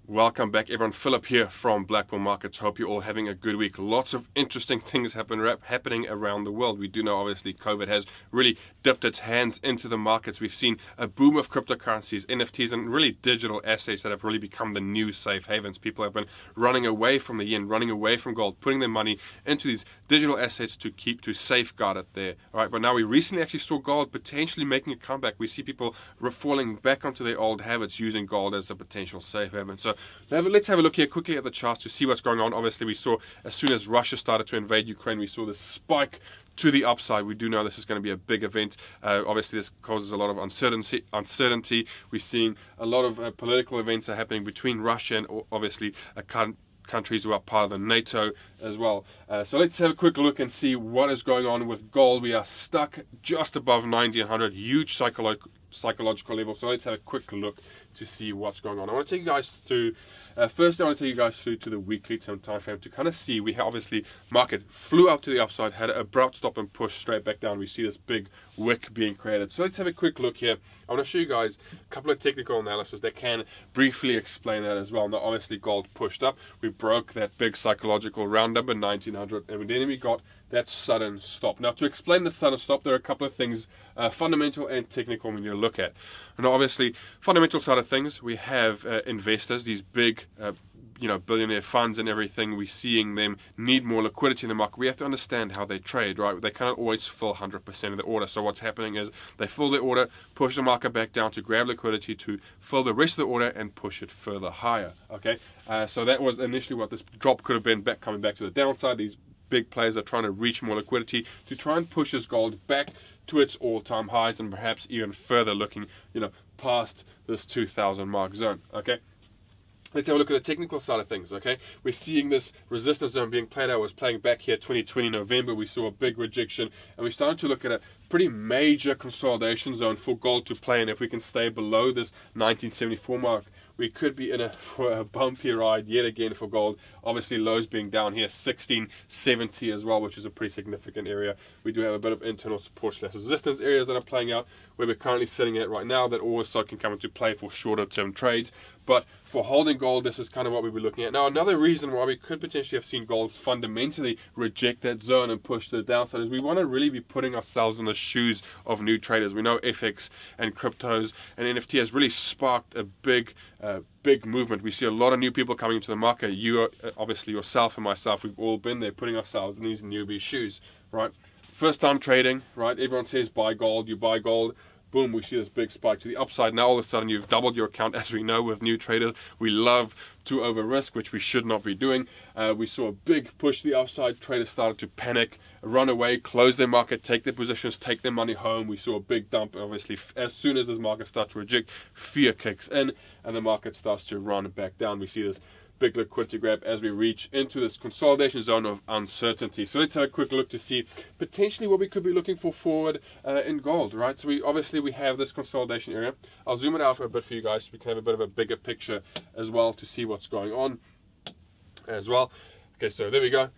Welcome back, everyone. Philip here from BlackBull Markets. Hope you're all having a good week. Lots of interesting things happening around the world. We do know, obviously, COVID has really dipped its hands into the markets. We've seen a boom of cryptocurrencies, NFTs, and really digital assets that have really become the new safe havens. People have been running away from the yen, running away from gold, putting their money into these digital assets to safeguard it there. All right, but now we recently actually saw gold potentially making a comeback. We see people falling back onto their old habits, using gold as a potential safe haven. So let's have a look here quickly at the charts to see what's going on. Obviously, we saw as soon as Russia started to invade Ukraine, we saw this spike to the upside. We do know this is going to be a big event. Obviously, this causes a lot of uncertainty. We're seeing a lot of political events are happening between Russia and obviously countries who are part of the NATO as well. So let's have a quick look and see what is going on with gold. We are stuck just above 1900, huge psychological level. So let's have a quick look to see what's going on. I want to take you guys through, first I want to take you guys through to the weekly time frame to kind of see, we have obviously market flew up to the upside, had an abrupt stop and push straight back down. We see this big wick being created. So let's have a quick look here. I want to show you guys a couple of technical analysis that can briefly explain that as well. Now obviously gold pushed up, we broke that big psychological round number 1900, and then we got that sudden stop. Now to explain the sudden stop, there are a couple of things, fundamental and technical, we need to look at. And obviously, fundamental side of things, we have investors, these big billionaire funds and everything. We're seeing them need more liquidity in the market. We have to understand how they trade, right? They cannot always fill 100% of the order. So what's happening is they fill the order, push the market back down to grab liquidity to fill the rest of the order and push it further higher. Okay, so that was initially what this drop could have been, coming back to the downside. These big players are trying to reach more liquidity to try and push this gold back to its all-time highs and perhaps even further, looking past this 2000 mark zone. Okay, let's have a look at the technical side of things. Okay, we're seeing this resistance zone being played out. Was playing back here 2020 November. We saw a big rejection, and we started to look at a pretty major consolidation zone for gold to play in. If we can stay below this 1974 mark, we could be in for a bumpy ride yet again for gold. Obviously lows being down here 1670 as well, which is a pretty significant area. We do have a bit of internal support / resistance areas that are playing out where we're currently sitting at right now that also can come into play for shorter term trades. But for holding gold, this is kind of what we'll be looking at. Now, another reason why we could potentially have seen gold fundamentally reject that zone and push to the downside is we want to really be putting ourselves in the shoes of new traders. We know FX and cryptos and NFT has really sparked a big movement. We see a lot of new people coming into the market. You, obviously yourself and myself, we've all been there, putting ourselves in these newbie shoes, right? First time trading, right? Everyone says buy gold, you buy gold. Boom, we see this big spike to the upside. Now all of a sudden you've doubled your account. As we know with new traders, we love to over risk, which we should not be doing. We saw a big push to the upside. Traders started to panic, run away, close their market, take their positions, take their money home. We saw a big dump. Obviously, as soon as this market starts to reject, fear kicks in and the market starts to run back down. We see this big liquidity grab as we reach into this consolidation zone of uncertainty. So let's have a quick look to see potentially what we could be looking for forward in gold, right? So we have this consolidation area. I'll zoom it out for a bit for you guys so we can have a bit of a bigger picture as well to see what's going on as well. Okay, so there we go.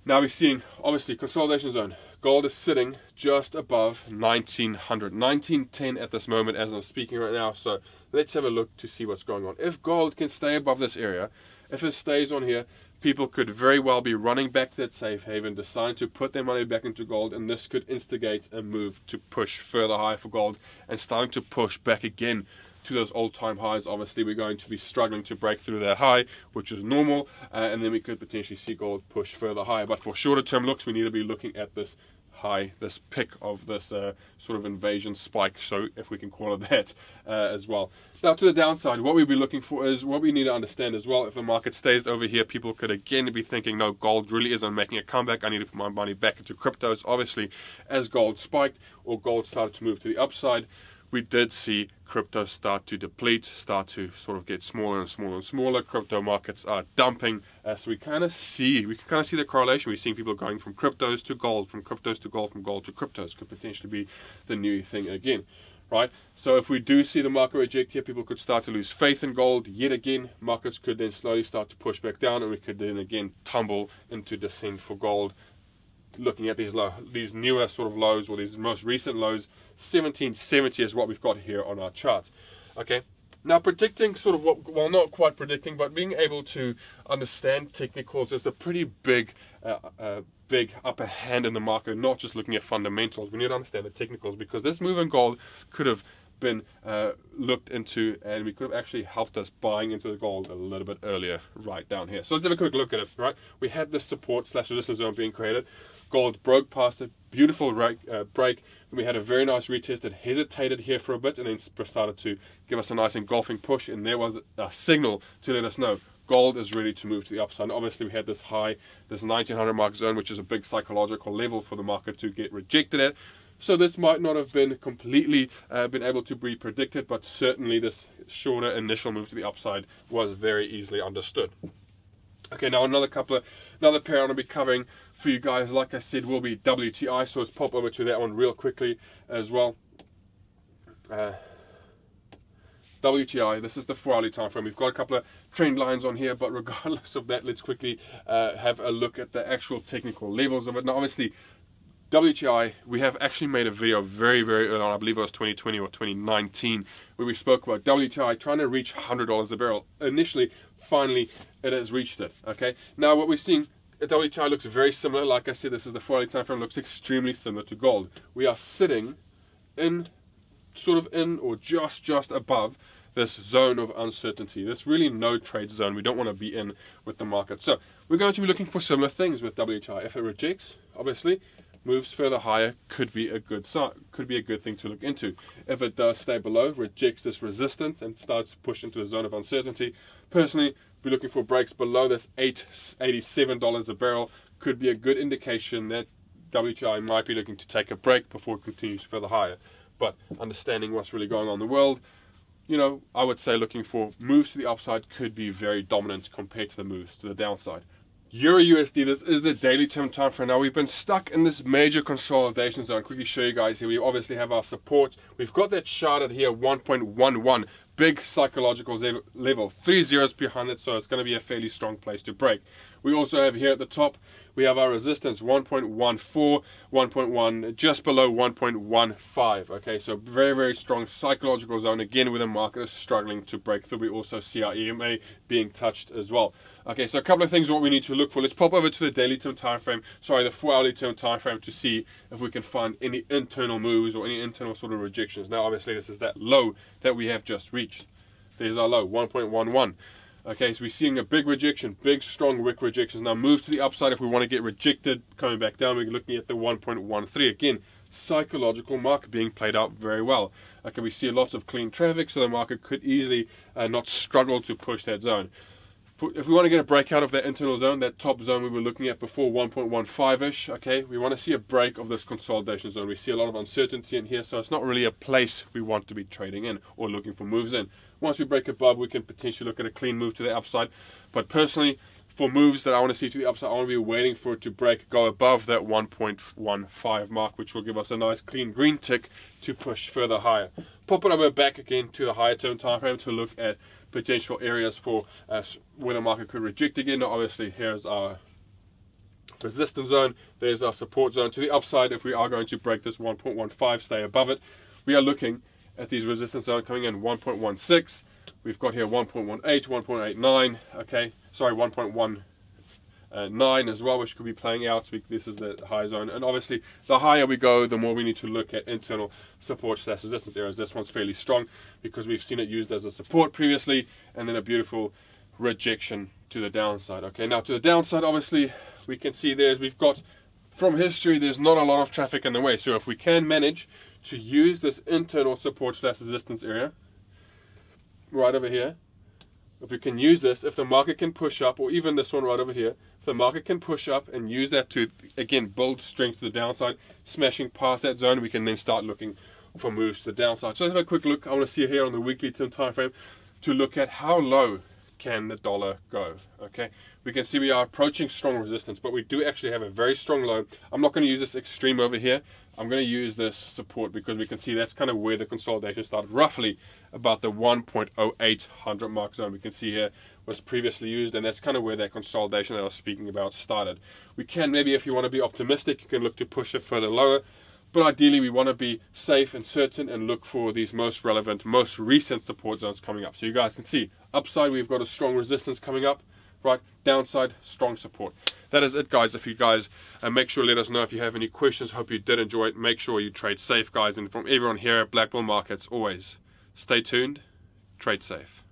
Now we're seeing obviously consolidation zone. Gold is sitting just above 1900, 1910 at this moment as I'm speaking right now. So let's have a look to see what's going on. If gold can stay above this area, if it stays on here, people could very well be running back to that safe haven, deciding to put their money back into gold, and this could instigate a move to push further higher for gold and starting to push back again to those all-time highs. Obviously we're going to be struggling to break through that high, which is normal, and then we could potentially see gold push further higher. But for shorter term looks, we need to be looking at this high, this pick of this sort of invasion spike, so if we can call it that as well. Now to the downside, what we'll be looking for is what we need to understand as well. If the market stays over here, people could again be thinking, no, gold really isn't making a comeback, I need to put my money back into cryptos. Obviously as gold spiked or gold started to move to the upside, we did see crypto start to deplete, start to sort of get smaller and smaller and smaller. Crypto markets are dumping. So we can kind of see the correlation. We're seeing people going from cryptos to gold, from cryptos to gold, from gold to cryptos. Could potentially be the new thing again, right? So if we do see the market reject here, people could start to lose faith in gold yet again. Markets could then slowly start to push back down, and we could then again tumble into descent for gold. Looking at these newer sort of lows, or these most recent lows, 1770 is what we've got here on our chart. Okay, Now, predicting sort of what, well, not quite predicting, but being able to understand technicals is a pretty big upper hand in the market, not just looking at fundamentals. We need to understand the technicals, because this move in gold could have been looked into, and we could have actually helped us buying into the gold a little bit earlier right down here. So let's have a quick look at it, right? We had this support / resistance zone being created. Gold broke past it, beautiful break, and we had a very nice retest. It hesitated here for a bit and then started to give us a nice engulfing push, and there was a signal to let us know gold is ready to move to the upside. And obviously we had this high, this 1900 mark zone, which is a big psychological level for the market to get rejected at. So this might not have been completely been able to be predicted, but certainly this shorter initial move to the upside was very easily understood. Okay, now another pair I'm going to be covering for you guys, like I said, will be WTI. So let's pop over to that one real quickly as well. WTI, this is the 4-hourly time frame. We've got a couple of trend lines on here, but regardless of that, let's quickly have a look at the actual technical levels of it. Now, obviously, WTI, we have actually made a video very, very early on, I believe it was 2020 or 2019, where we spoke about WTI trying to reach $100 a barrel. Initially, finally, it has reached it. Okay, now what we're seeing, WTI looks very similar. Like I said, this is the 4-hourly time frame, looks extremely similar to gold. We are sitting in, sort of in or just above this zone of uncertainty, this really no trade zone we don't want to be in with the market. So we're going to be looking for similar things with WTI. If it rejects, obviously, moves further higher, could be a good thing to look into. If it does stay below, rejects this resistance and starts to push into a zone of uncertainty, personally, be looking for breaks below this $87 a barrel. Could be a good indication that WTI might be looking to take a break before it continues further higher. But understanding what's really going on in the world, you know, I would say looking for moves to the upside could be very dominant compared to the moves to the downside. Euro USD, this is the daily term time frame. Now we've been stuck in this major consolidation zone. Quickly show you guys here. We obviously have our support. We've got that charted here, 1.11, big psychological level, 3 zeros behind it, so it's going to be a fairly strong place to break. We also have here at the top, we have our resistance, 1.14, 1.1, just below 1.15. Okay, so very, very strong psychological zone, again, where the market is struggling to break through. We also see our EMA being touched as well. Okay, so a couple of things what we need to look for. Let's pop over to the daily term time frame, the 4-hourly term time frame, to see if we can find any internal moves or any internal sort of rejections. Now, obviously, this is that low that we have just reached. There's our low, 1.11. Okay, so we're seeing a big rejection, big strong wick rejections. Now move to the upside if we want to get rejected, coming back down, we're looking at the 1.13. Again, psychological market being played out very well. Okay, we see lots of clean traffic, so the market could easily not struggle to push that zone. If we want to get a breakout of that internal zone, that top zone we were looking at before, 1.15-ish, okay, we want to see a break of this consolidation zone. We see a lot of uncertainty in here, so it's not really a place we want to be trading in or looking for moves in. Once we break above, we can potentially look at a clean move to the upside. But personally, for moves that I want to see to the upside, I want to be waiting for it to break, go above that 1.15 mark, which will give us a nice clean green tick to push further higher. Pop it over back again to the higher term time frame to look at potential areas for where the market could reject again. Now, obviously, here's our resistance zone. There's our support zone to the upside. If we are going to break this 1.15, stay above it, we are looking at these resistance zones coming in 1.16. We've got here 1.18, 1.89. Okay, sorry, 1.19 as well, which could be playing out. This is the high zone, and obviously the higher we go, the more we need to look at internal support / resistance areas. This one's fairly strong because we've seen it used as a support previously, and then a beautiful rejection to the downside. Okay, now to the downside, obviously we can see we've got, from history, there's not a lot of traffic in the way. So if we can manage to use this internal support / resistance area right over here, if we can use this, if the market can push up, or even this one right over here, if the market can push up and use that to, again, build strength to the downside, smashing past that zone, we can then start looking for moves to the downside. So let's have a quick look. I want to see here on the weekly term time frame to look at how low can the dollar go. Okay, we can see we are approaching strong resistance, but we do actually have a very strong low. I'm not going to use this extreme over here. I'm going to use this support because we can see that's kind of where the consolidation started, roughly about the 1.0800 mark zone. We can see here was previously used, and that's kind of where that consolidation that I was speaking about started. We can maybe, if you want to be optimistic, you can look to push it further lower, But ideally, we want to be safe and certain and look for these most relevant, most recent support zones coming up. So you guys can see, upside, we've got a strong resistance coming up, right? Downside, strong support. That is it, guys. If you guys make sure, let us know if you have any questions. Hope you did enjoy it. Make sure you trade safe, guys. And from everyone here at BlackBull Markets, always stay tuned, trade safe.